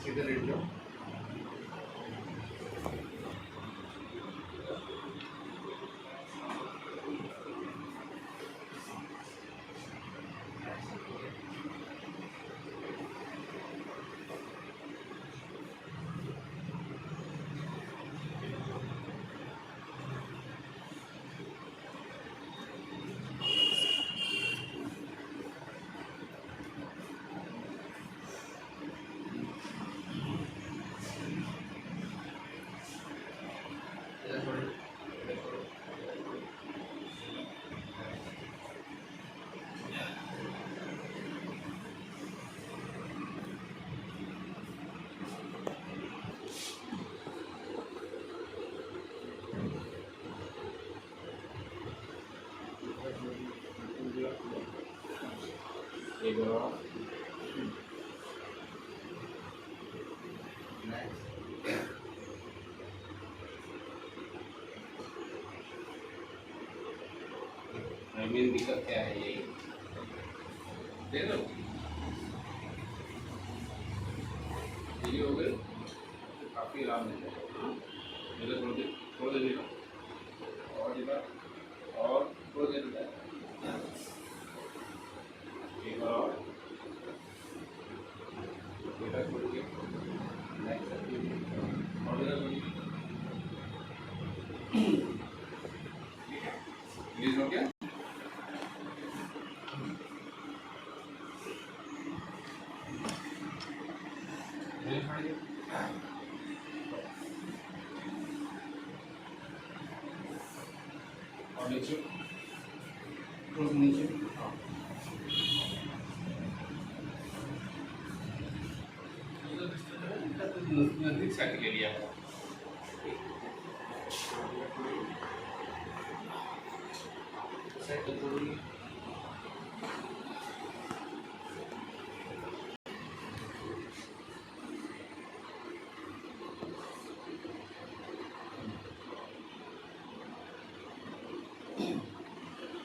सीधे लेट जाओ। मेन दिक्कत क्या है, यही दे दो, यही हो गई तो काफ़ी आराम मिल जाएगा। हाँ, थोड़ा देर और इधर और थोड़ा देर इधर, एक बार और इधर छोड़िए, नेक्स्ट और इधर छोड़िए। रिलीज हो गया। और नीचे नीचे हाँ, नजदीक से ले लिया है। सेट थोड़ी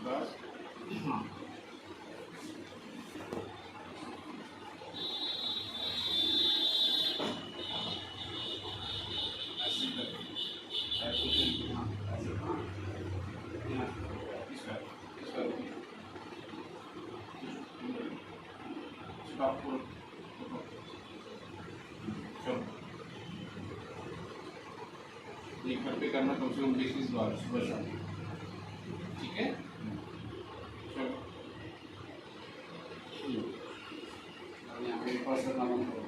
बस हाँ, ऐसे करके ऐसे हाँ, ऐसे हाँ, इसका स्टॉप करो। चलो ये घर पे करना कम से कम 20 बार सुबह शाम, ठीक है। चलो यहाँ पे पास करना बंद करो।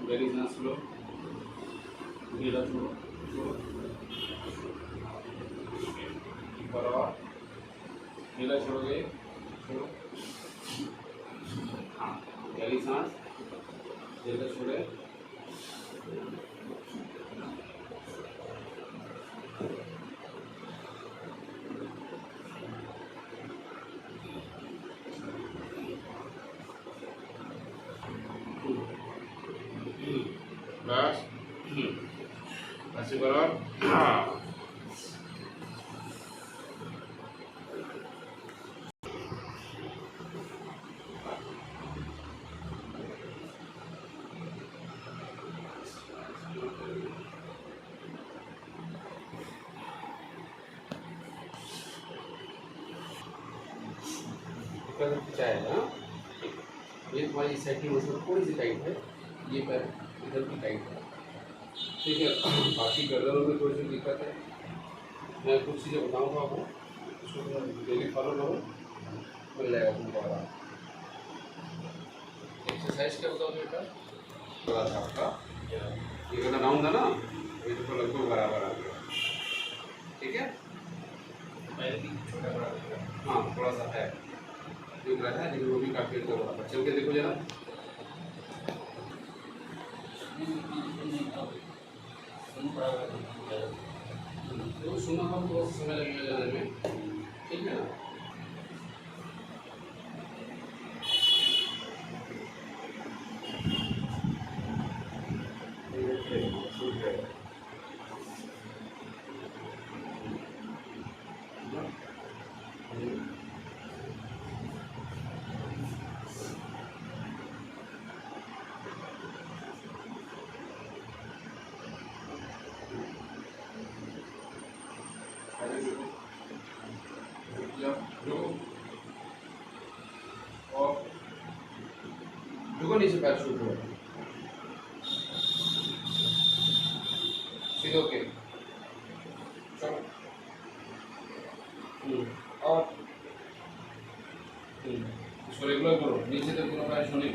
गहरी सांस लो, गहरा छोड़ो, और गहरा छोड़ोगे, छोड़ो, हाँ, गहरी सांस, गहरा छोड़े, बस ऐसे करो। चाहे ये तुम्हारी सेटिंग उसमें थोड़ी सी टाइट है, ये पैर इधर भी टाइट है, ठीक है। बाकी गर्दनों में थोड़ी सी दिक्कत है। मैं कुछ चीज़ें बताऊँगा आपको, उसको डेली फॉलो करो। मिल जाएगा तुमको आराम। एक्सरसाइज क्या बताओ बेटा? थोड़ा सा आपका ये वाला राउंड था ना, ये तो लगभग बराबर आ गया। ठीक है, छोटा बड़ा हाँ थोड़ा सा है दिख रहा है, लेकिन वो भी काफी अच्छा बराबर। चल के देखो जरा। तो सुनो, हम थोड़ा समय लगेगा जाने में, ठीक है ना? रुको नीचे पैर शूट हो सीधे ओके चलो। और इसको रेगुलर करो, नीचे तक पूरा पैर छूने